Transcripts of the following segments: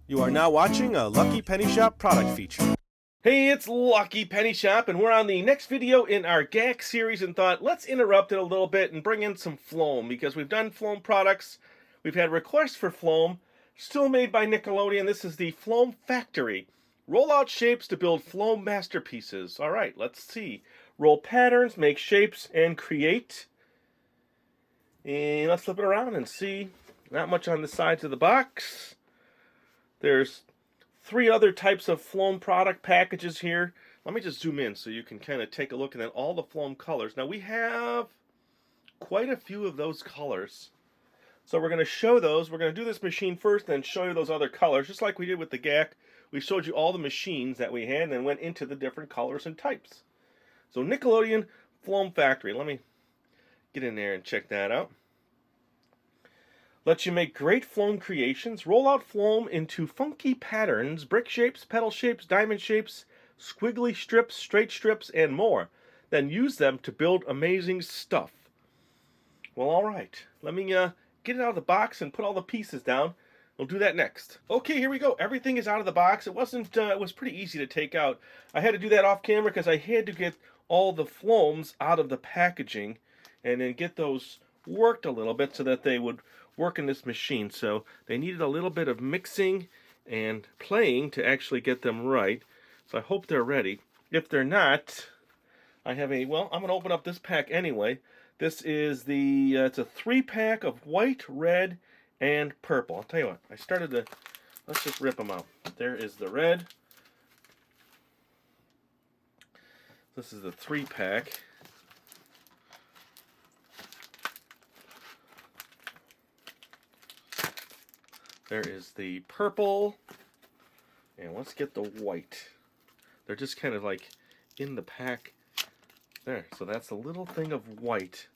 You are now watching a Lucky Penny Shop product feature. Hey, it's Lucky Penny Shop, and we're on the next video in our GAC series and thought, let's interrupt it a little bit and bring in some Floam, because we've done Floam products, we've had requests for Floam, still made by Nickelodeon. This is the Floam Factory. Roll out shapes to build Floam masterpieces. All right, let's see. Roll patterns, make shapes, and create. And let's flip it around and see. Not much on the sides of the box. There's 3 other types of Floam product packages here. Let me just zoom in so you can kind of take a look at all the Floam colors. Now we have quite a few of those colors. So we're going to show those. We're going to do this machine first, then show you those other colors. Just like we did with the GAC, we showed you all the machines that we had and then went into the different colors and types. So Nickelodeon Floam Factory. Let me get in there and check that out. Lets you make great Floam creations. Roll out Floam into funky patterns, brick shapes, petal shapes, diamond shapes, squiggly strips, straight strips, and more. Then use them to build amazing stuff. Well, all right. Let me get it out of the box and put all the pieces down. We'll do that next. Okay, here we go. Everything is out of the box. It was pretty easy to take out. I had to do that off camera because I had to get all the Floams out of the packaging and then get those worked a little bit so that they would work in this machine. So they needed a little bit of mixing and playing to actually get them right. So I hope they're ready. If they're not, I have well, I'm going to open up this pack anyway. This is it's a 3-pack of white, red, and purple. I'll tell you what, let's just rip them out. There is the red. This is the 3-pack. There is the purple, and let's get the white. They're just kind of like in the pack there. So that's a little thing of white.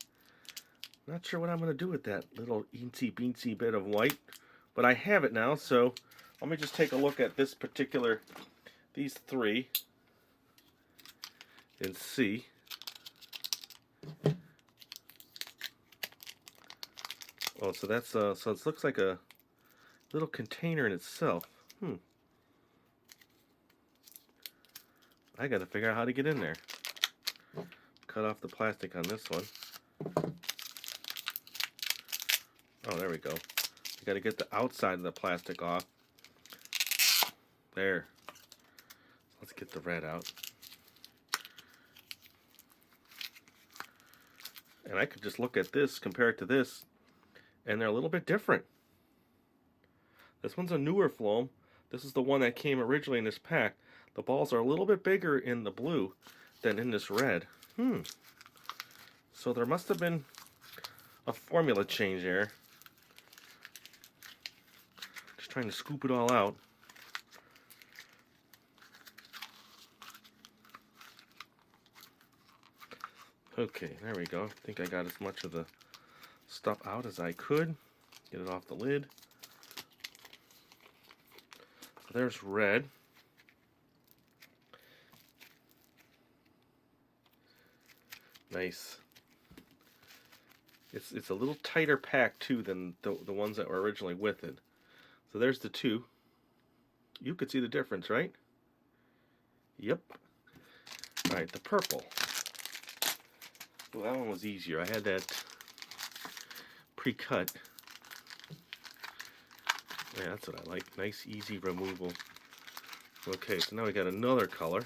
Not sure what I'm going to do with that little eensy beensy bit of white, but I have it now. So let me just take a look at these 3, and see. Oh, so that's so it looks like a little container in itself. I got to figure out how to get in there. Cut off the plastic on this one. Oh, there we go. You got to get the outside of the plastic off. There. Let's get the red out. And I could just look at this, compare it to this, and they're a little bit different. This one's a newer Floam. This is the one that came originally in this pack. The balls are a little bit bigger in the blue than in this red. So there must have been a formula change there. Just trying to scoop it all out. Okay, there we go. I think I got as much of the stuff out as I could. Get it off the lid. There's red. Nice. It's a little tighter pack too than the ones that were originally with it. So there's the 2. You could see the difference, right? Yep. All right, the purple. Well, that one was easier. I had that pre-cut. Yeah, that's what I like. Nice, easy removal. Okay, so now we got another color.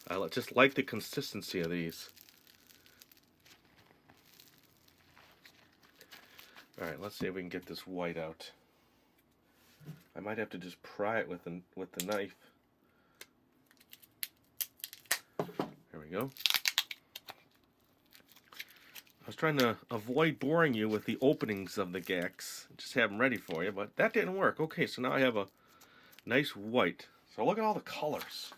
I just like the consistency of these. Alright, let's see if we can get this white out. I might have to just pry it with the knife. There we go. I was trying to avoid boring you with the openings of the GACs. Just have them ready for you, but that didn't work. Okay, so now I have a nice white. So look at all the colors.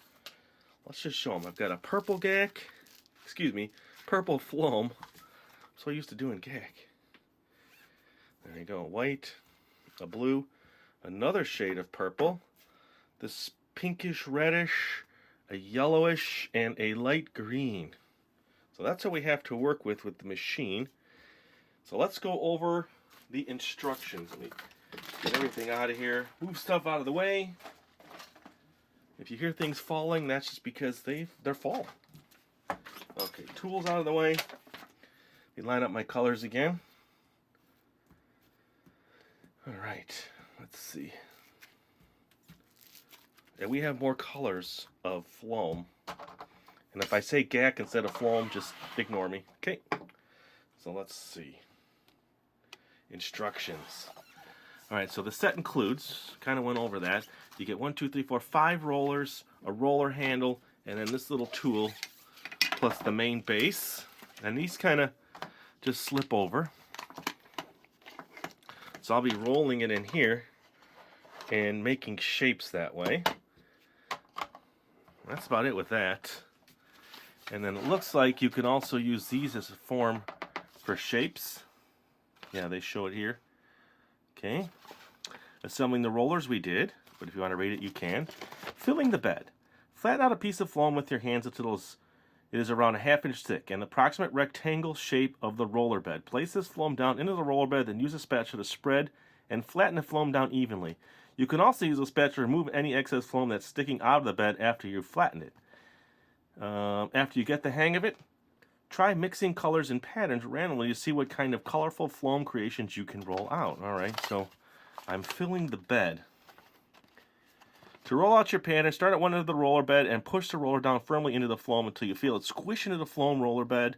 Let's just show them. I've got a purple GAC. Purple Floam. I'm so used to doing GAC. There you go. White, a blue, another shade of purple, this pinkish reddish, a yellowish, and a light green. So that's what we have to work with the machine. So let's go over the instructions. Let me Get everything out of here. Move stuff out of the way. If you hear things falling, that's just because they're falling. Okay, tools out of the way. Let me line up my colors again. Alright, let's see. And we have more colors of Floam. And if I say gack instead of Floam, just ignore me. Okay, so let's see. Instructions. Alright, so the set includes, kind of went over that. You get 1, 2, 3, 4, 5 rollers, a roller handle, and then this little tool, plus the main base. And these kind of just slip over. So I'll be rolling it in here and making shapes that way. That's about it with that. And then it looks like you can also use these as a form for shapes. Yeah, they show it here. Okay. Assembling the rollers we did, but if you want to read it, you can. Filling the bed. Flatten out a piece of Floam with your hands until it is around a ½ inch thick, and the approximate rectangle shape of the roller bed. Place this Floam down into the roller bed, then use a spatula to spread and flatten the Floam down evenly. You can also use a spatula to remove any excess Floam that's sticking out of the bed after you've flattened it. After you get the hang of it, try mixing colors and patterns randomly to see what kind of colorful Floam creations you can roll out. Alright, so I'm filling the bed. To roll out your pattern, start at one end of the roller bed and push the roller down firmly into the Floam until you feel it squish into the Floam roller bed.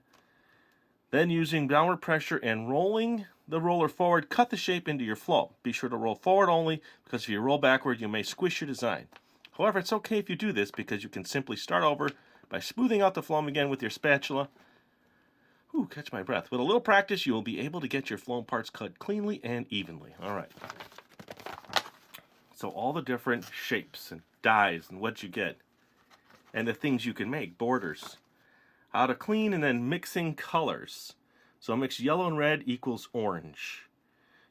Then using downward pressure and rolling the roller forward, cut the shape into your Floam. Be sure to roll forward only, because if you roll backward, you may squish your design. However, it's okay if you do this, because you can simply start over by smoothing out the Floam again with your spatula. Ooh, catch my breath. With a little practice, you will be able to get your Floam parts cut cleanly and evenly. Alright. So all the different shapes and dies and what you get. And the things you can make. Borders. How to clean and then mixing colors. So mix yellow and red equals orange.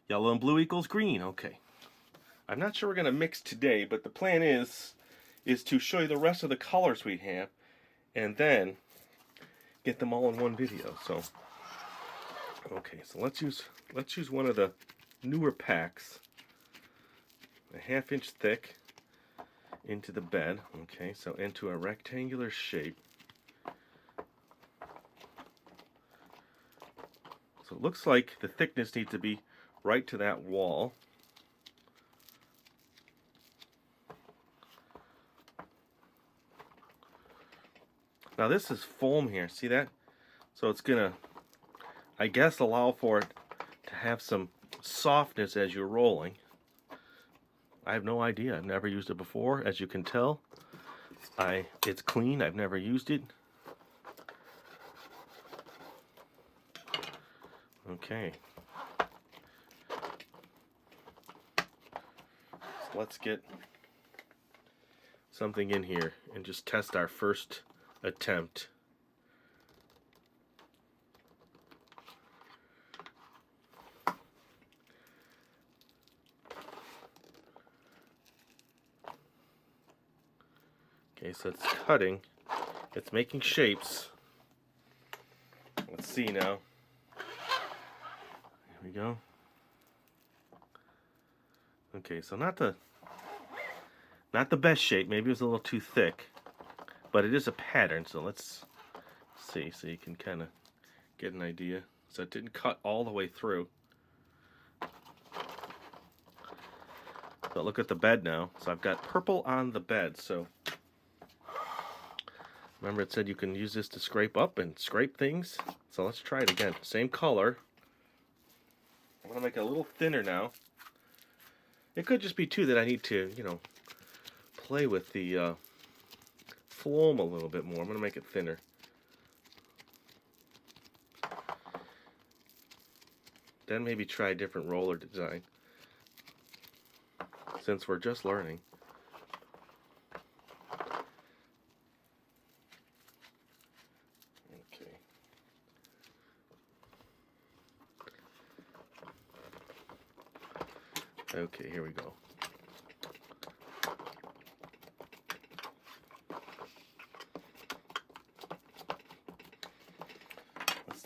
Yellow and blue equals green. Okay. I'm not sure we're going to mix today, but the plan is to show you the rest of the colors we have. And then get them all in one video. So, okay, so let's use one of the newer packs, a ½ inch thick, into the bed. Okay, so into a rectangular shape. So it looks like the thickness needs to be right to that wall. Now this is foam here, see that? So it's gonna, I guess, allow for it to have some softness as you're rolling. I have no idea, I've never used it before. As you can tell, it's clean, I've never used it. Okay. So let's get something in here and just test our first attempt. Okay, so it's cutting, it's making shapes. Let's see now. Here we go. Okay, so not the best shape, maybe it was a little too thick. But it is a pattern, so let's see, so you can kind of get an idea. So it didn't cut all the way through. But look at the bed now. So I've got purple on the bed, so remember it said you can use this to scrape up and scrape things. So let's try it again. Same color. I'm going to make it a little thinner now. It could just be too that I need to, play with the Floam a little bit more. I'm going to make it thinner. Then maybe try a different roller design, since we're just learning. Okay. Okay, here we go.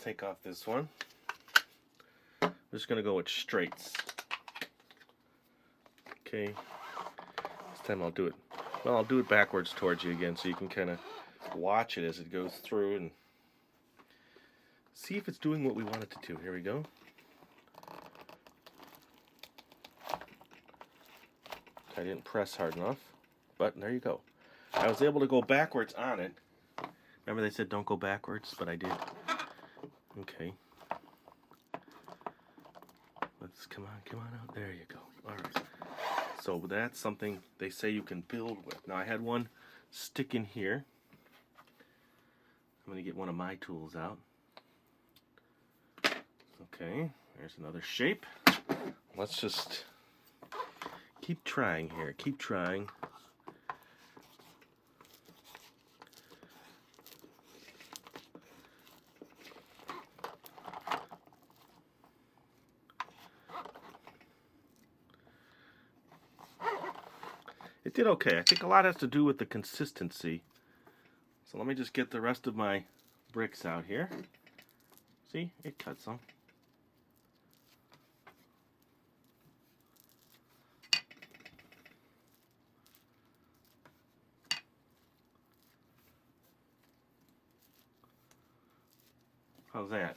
Take off this one. I'm just going to go with straights. Okay. This time I'll do it. Well, I'll do it backwards towards you again so you can kind of watch it as it goes through and see if it's doing what we want it to do. Here we go. I didn't press hard enough, but there you go. I was able to go backwards on it. Remember they said don't go backwards, but I did. Okay. Let's come on out. There you go. All right. So that's something they say you can build with. Now I had one stick in here. I'm going to get one of my tools out. Okay, there's another shape. Let's just keep trying here. Keep trying. It did okay. I think a lot has to do with the consistency. So let me just get the rest of my bricks out here. See, it cut some. How's that?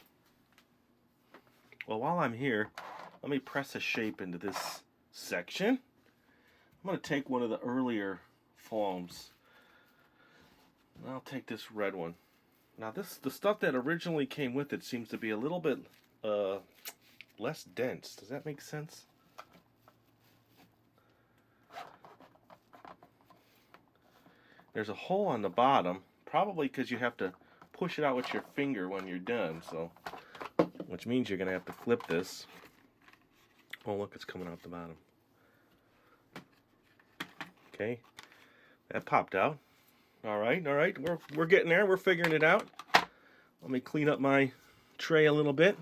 Well, while I'm here, let me press a shape into this section. I'm going to take one of the earlier Floams. I'll take this red one. Now the stuff that originally came with it seems to be a little bit less dense. Does that make sense? There's a hole on the bottom, probably because you have to push it out with your finger when you're done, so which means you're going to have to flip this. Oh, look, it's coming out the bottom. Okay, that popped out. All right, we're getting there. We're figuring it out. Let me clean up my tray a little bit.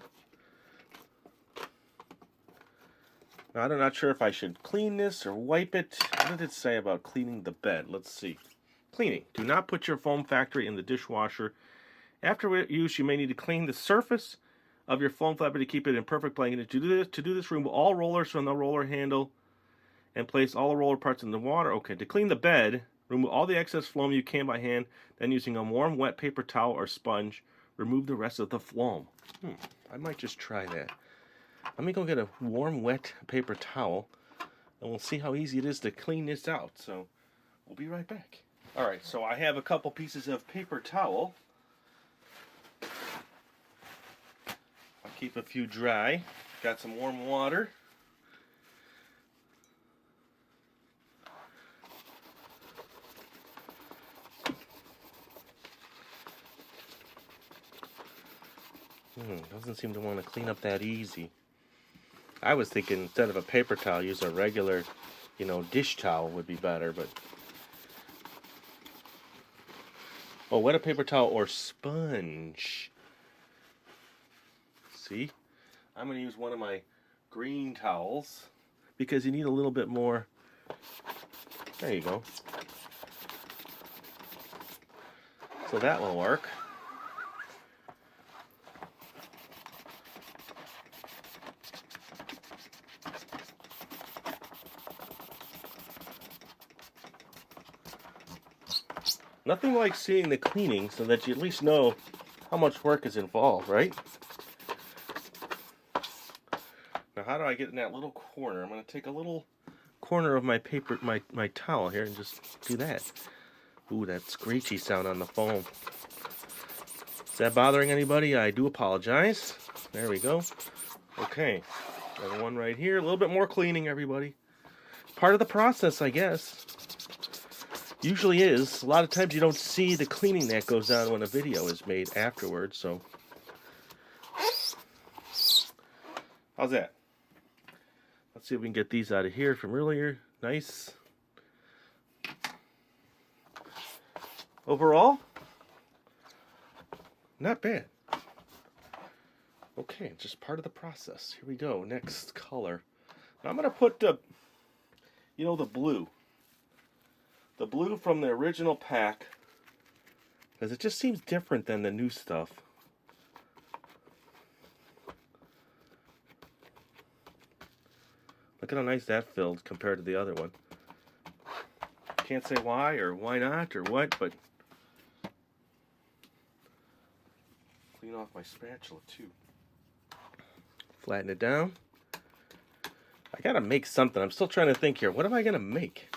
Now, I'm not sure if I should clean this or wipe it. What did it say about cleaning the bed? Let's see. Cleaning. Do not put your Floam Factory in the dishwasher. After use, you may need to clean the surface of your Floam Factory to keep it in perfect plane. To do this, remove all rollers from the roller handle and place all the roller parts in the water. Okay, to clean the bed, remove all the excess Floam you can by hand. Then using a warm, wet paper towel or sponge, remove the rest of the Floam. I might just try that. Let me go get a warm, wet paper towel, and we'll see how easy it is to clean this out. So, we'll be right back. All right, so I have a couple pieces of paper towel. I'll keep a few dry. Got some warm water. Doesn't seem to want to clean up that easy. I was thinking instead of a paper towel, use a regular, dish towel would be better, but... Oh, wet a paper towel or sponge. See? I'm going to use one of my green towels because you need a little bit more. There you go. So that will work. Nothing like seeing the cleaning so that you at least know how much work is involved, right? Now, how do I get in that little corner? I'm going to take a little corner of my paper, my towel here, and just do that. Ooh, that screechy sound on the foam. Is that bothering anybody? I do apologize. There we go. Okay, got one right here. A little bit more cleaning, everybody. Part of the process, I guess. Usually is. A lot of times you don't see the cleaning that goes on when a video is made afterwards, so. How's that? Let's see if we can get these out of here from earlier. Nice. Overall, not bad. Okay, just part of the process. Here we go. Next color. Now I'm going to put the blue. The blue from the original pack, because it just seems different than the new stuff. Look at how nice that filled compared to the other one. Can't say why or why not or what, but clean off my spatula too. Flatten it down. I gotta make something. I'm still trying to think here. What am I gonna make?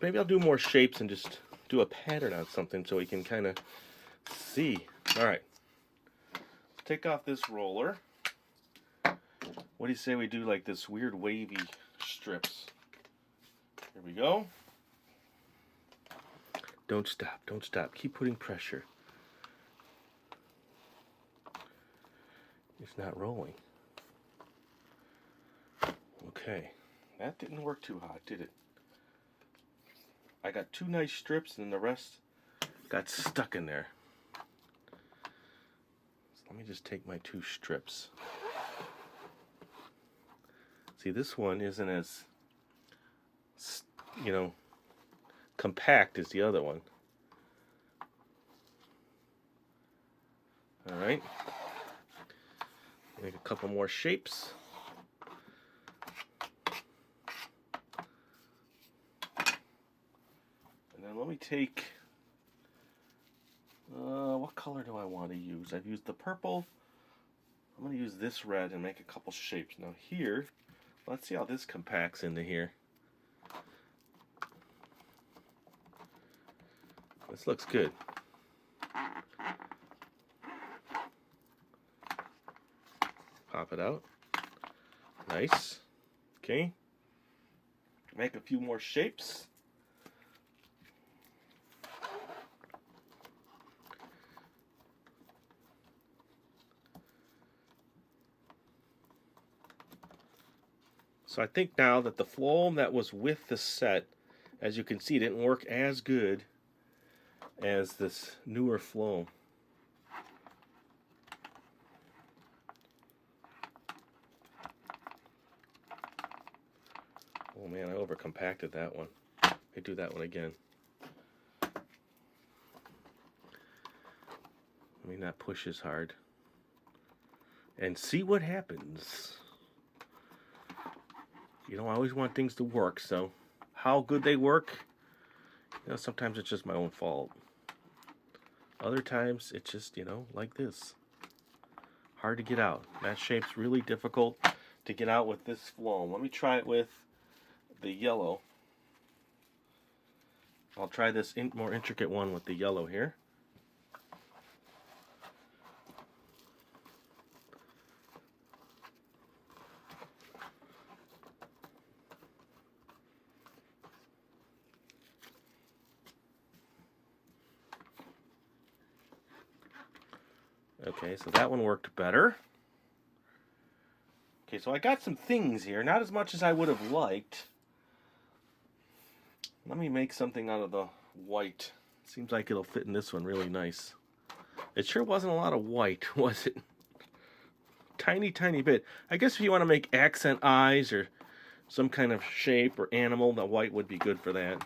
Maybe I'll do more shapes and just do a pattern on something so we can kind of see. All right. Take off this roller. What do you say we do like this weird wavy strips? Here we go. Don't stop. Don't stop. Keep putting pressure. It's not rolling. Okay. That didn't work too hot, did it? I got 2 nice strips and the rest got stuck in there. So let me just take my 2 strips. See, this one isn't as, compact as the other one. All right. Make a couple more shapes. And then let me take, what color do I want to use? I've used the purple. I'm going to use this red and make a couple shapes. Now here, let's see how this compacts into here. This looks good. Pop it out. Nice. Okay. Make a few more shapes. So I think now that the Floam that was with the set, as you can see, didn't work as good as this newer Floam. Oh man, I overcompacted that one. I do that one again. Let me not push as hard. And see what happens. You know, I always want things to work, so how good they work, sometimes it's just my own fault. Other times, it's just, like this. Hard to get out. That shape's really difficult to get out with this Floam. Let me try it with the yellow. I'll try this more intricate one with the yellow here. Okay, so that one worked better. Okay, so I got some things here, not as much as I would have liked. Let me make something out of the white. Seems like it'll fit in this one really nice. It sure wasn't a lot of white, was it? Tiny, tiny bit. I guess if you want to make accent eyes or some kind of shape or animal, the white would be good for that.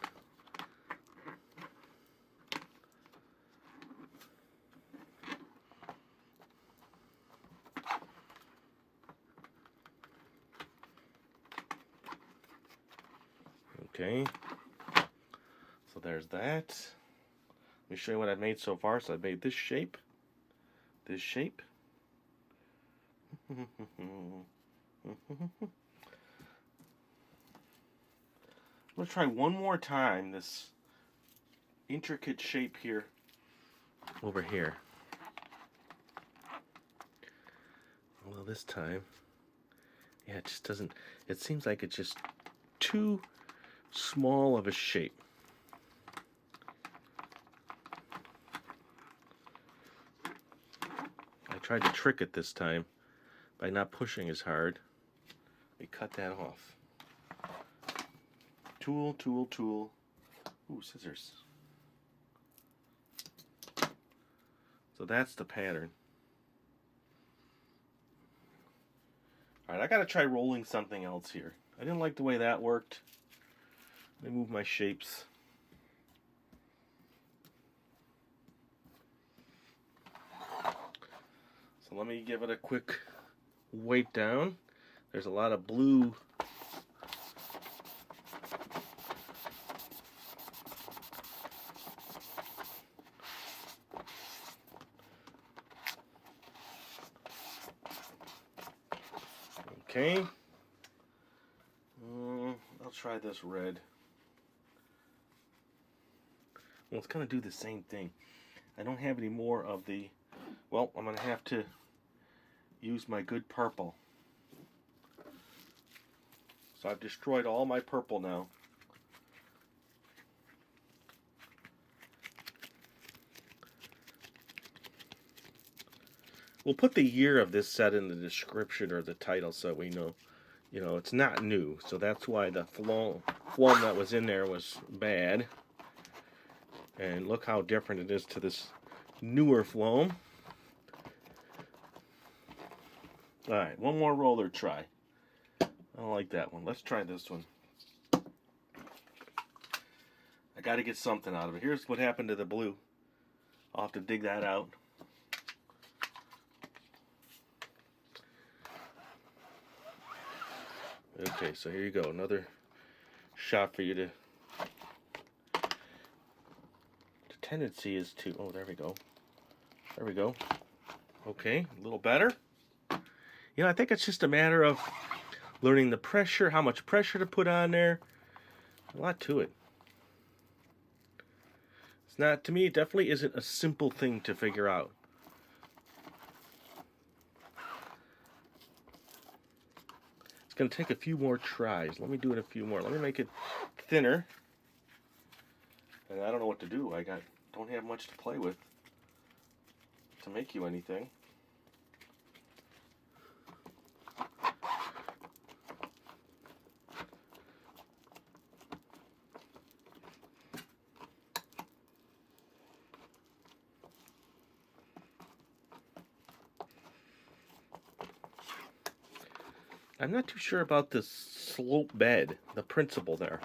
Okay, so there's that. Let me show you what I've made so far. So I've made this shape, I'm going to try one more time this intricate shape here over here. Well, this time, yeah, it just doesn't, it seems like it's just too small of a shape. I tried to trick it this time by not pushing as hard. We cut that off. Tool, tool, tool. Ooh, scissors. So that's the pattern. Alright, I gotta try rolling something else here. I didn't like the way that worked. Let me move my shapes. So let me give it a quick weight down. There's a lot of blue. Okay. I'll try this red. Well, it's going to do the same thing. I don't have any more of the... Well, I'm going to have to use my good purple. So I've destroyed all my purple now. We'll put the year of this set in the description or the title so we know, it's not new. So that's why the Floam that was in there was bad. And look how different it is to this newer Floam. Alright, one more roller try. I don't like that one. Let's try this one. I got to get something out of it. Here's what happened to the blue. I'll have to dig that out. Okay, so here you go. Another shot for you to... The tendency is to... Oh, there we go. There we go. Okay, a little better. I think it's just a matter of learning the pressure, how much pressure to put on there. A lot to it. It's not, to me, it definitely isn't a simple thing to figure out. It's going to take a few more tries. Let me do it a few more. Let me make it thinner. And I don't know what to do. Don't have much to play with to make you anything. I'm not too sure about this slope bed, the principle there.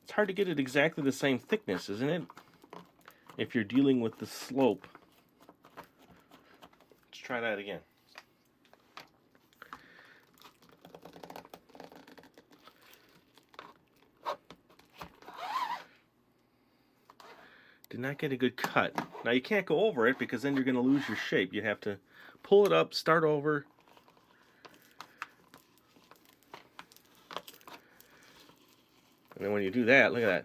It's hard to get it exactly the same thickness, isn't it? If you're dealing with the slope. Let's try that again. Did not get a good cut. Now you can't go over it because then you're going to lose your shape. You have to pull it up, start over. And then when you do that, look at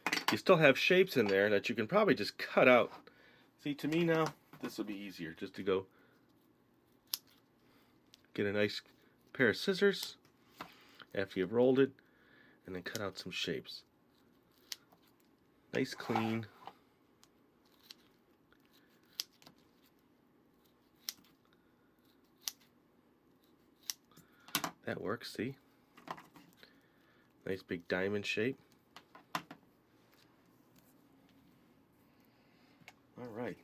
that. You still have shapes in there that you can probably just cut out. See, to me now, this will be easier just to go get a nice pair of scissors after you've rolled it and then cut out some shapes. Nice, clean. That works, see? Nice big diamond shape. Alright.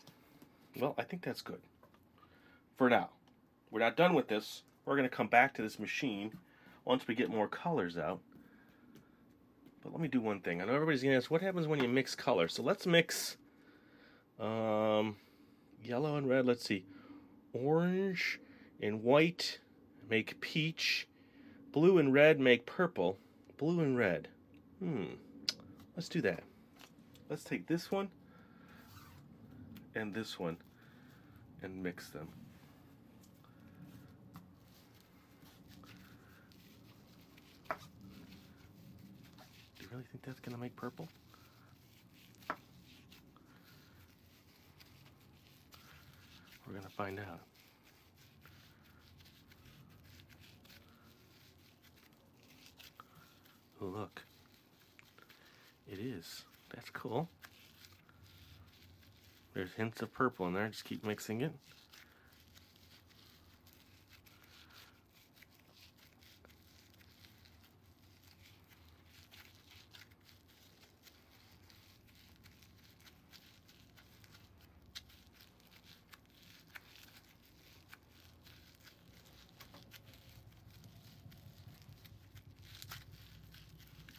Well, I think that's good. For now. We're not done with this. We're going to come back to this machine once we get more colors out. But let me do one thing. I know everybody's going to ask, what happens when you mix colors? So let's mix yellow and red. Let's see. Orange and white make peach. Blue and red make purple. Blue and red. Let's do that. Let's take this one and this one and mix them. Do you really think that's going to make purple? We're going to find out. Oh, look. It is. That's cool. There's hints of purple in there. Just keep mixing it.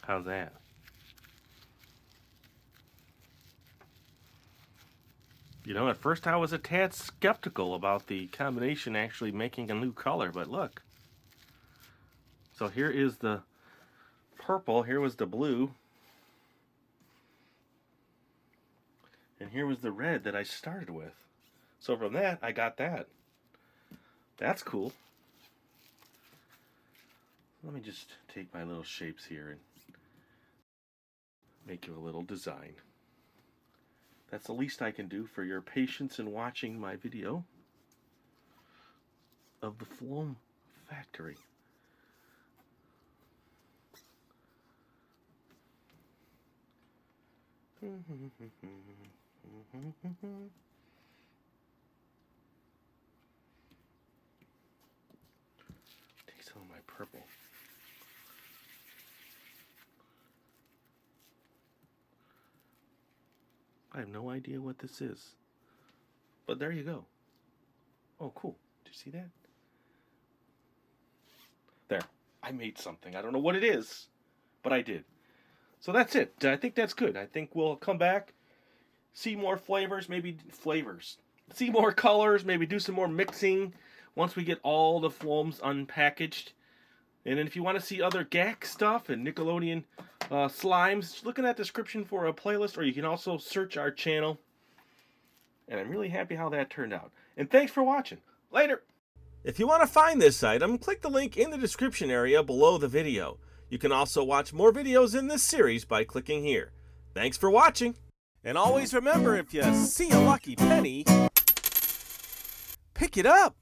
How's that? At first I was a tad skeptical about the combination actually making a new color, but look. So here is the purple, here was the blue, and here was the red that I started with. So from that, I got that. That's cool. Let me just take my little shapes here and make you a little design. That's the least I can do for your patience in watching my video of the Floam Factory. Take some of my purple. I have no idea what this is, but there you go. Oh, cool. Did you see that? There. I made something. I don't know what it is, but I did. So that's it. I think that's good. I think we'll come back, see more flavors, see more colors, maybe do some more mixing once we get all the Floams unpackaged. And then if you want to see other GAC stuff and Nickelodeon slimes, look in that description for a playlist, or you can also search our channel. And I'm really happy how that turned out. And thanks for watching. Later! If you want to find this item, click the link in the description area below the video. You can also watch more videos in this series by clicking here. Thanks for watching! And always remember, if you see a lucky penny, pick it up!